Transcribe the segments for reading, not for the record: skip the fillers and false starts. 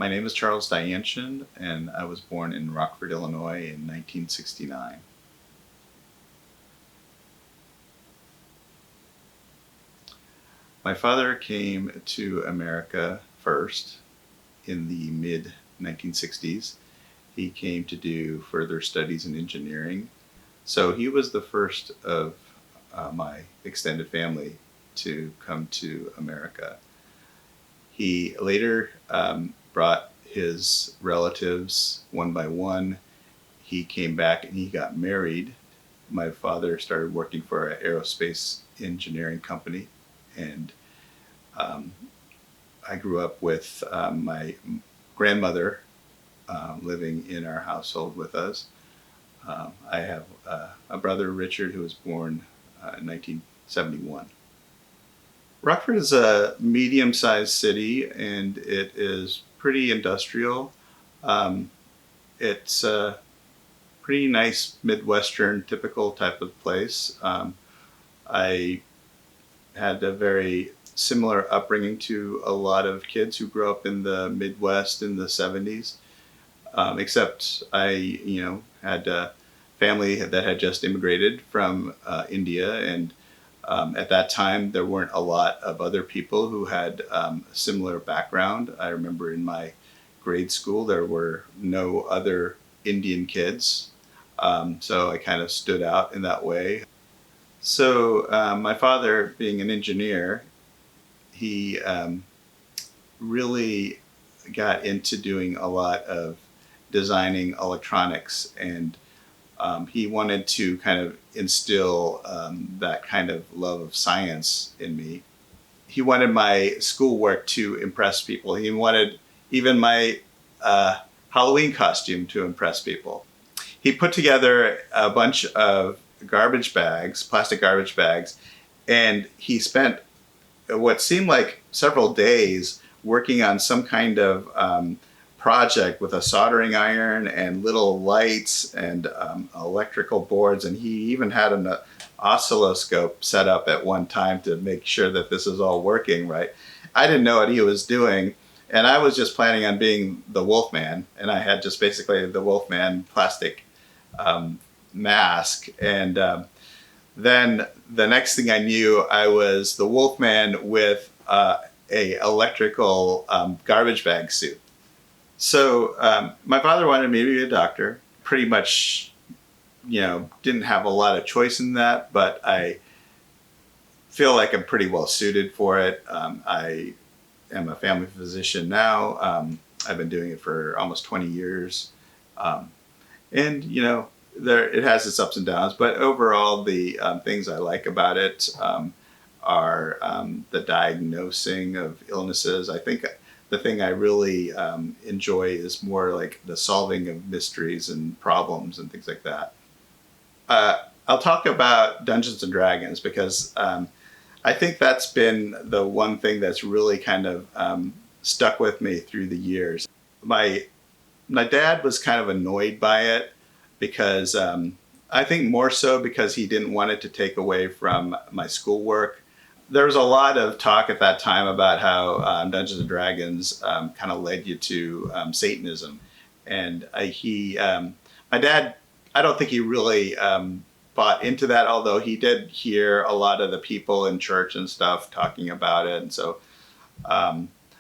My name is Charles Dianshin, and I was born in Rockford, Illinois in 1969. My father came to America first in the mid 1960s. He came to do further studies in engineering. So he was the first of my extended family to come to America. He later brought his relatives one by one. He came back and he got married. My father started working for an aerospace engineering company, and I grew up with my grandmother living in our household with us. I have a brother, Richard, who was born in 1971. Rockford is a medium-sized city, and it is pretty industrial. It's a pretty nice Midwestern typical type of place. I had a very similar upbringing to a lot of kids who grew up in the Midwest in the 70s, except I, had a family that had just immigrated from India, and at that time there weren't a lot of other people who had a similar background. I remember in my grade school there were no other Indian kids, so I kind of stood out in that way. So my father, being an engineer, he really got into doing a lot of designing electronics, and he wanted to kind of instill that kind of love of science in me. He wanted my schoolwork to impress people. He wanted even my Halloween costume to impress people. He put together a bunch of garbage bags, plastic garbage bags, and he spent what seemed like several days working on some kind of project with a soldering iron and little lights and electrical boards, and he even had an oscilloscope set up at one time to make sure that this is all working right. I didn't know what he was doing, and I was just planning on being the Wolfman, and I had just basically the Wolfman plastic mask, and then the next thing I knew, I was the Wolfman with a electrical garbage bag suit. So my father wanted me to be a doctor. Pretty much, didn't have a lot of choice in that, but I feel like I'm pretty well suited for it. I am a family physician now. I've been doing it for almost 20 years. And, it has its ups and downs, but overall the things I like about it are the diagnosing of illnesses. I think the thing I really enjoy is more like the solving of mysteries and problems and things like that. I'll talk about Dungeons and Dragons because I think that's been the one thing that's really kind of stuck with me through the years. My dad was kind of annoyed by it because I think more so because he didn't want it to take away from my schoolwork. There was a lot of talk at that time about how Dungeons and Dragons kind of led you to Satanism, and my dad, I don't think he really bought into that, although he did hear a lot of the people in church and stuff talking about it. And so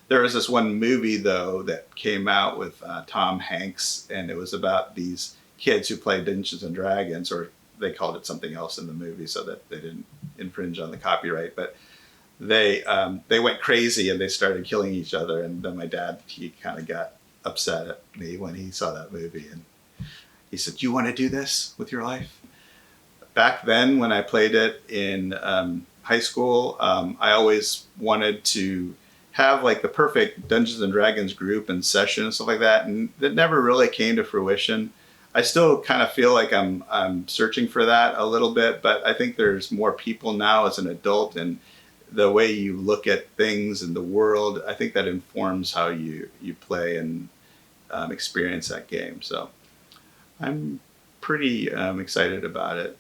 there was this one movie though that came out with Tom Hanks, and it was about these kids who played Dungeons and Dragons, or they called it something else in the movie so that they didn't infringe on the copyright, but they went crazy and they started killing each other. And then my dad, he kind of got upset at me when he saw that movie, and he said, "You want to do this with your life?" Back then when I played it in high school, I always wanted to have like the perfect Dungeons and Dragons group and session and stuff like that, and that never really came to fruition. I still kind of feel like I'm searching for that a little bit, but I think there's more people now as an adult, and the way you look at things in the world, I think that informs how you play and experience that game. So I'm pretty excited about it.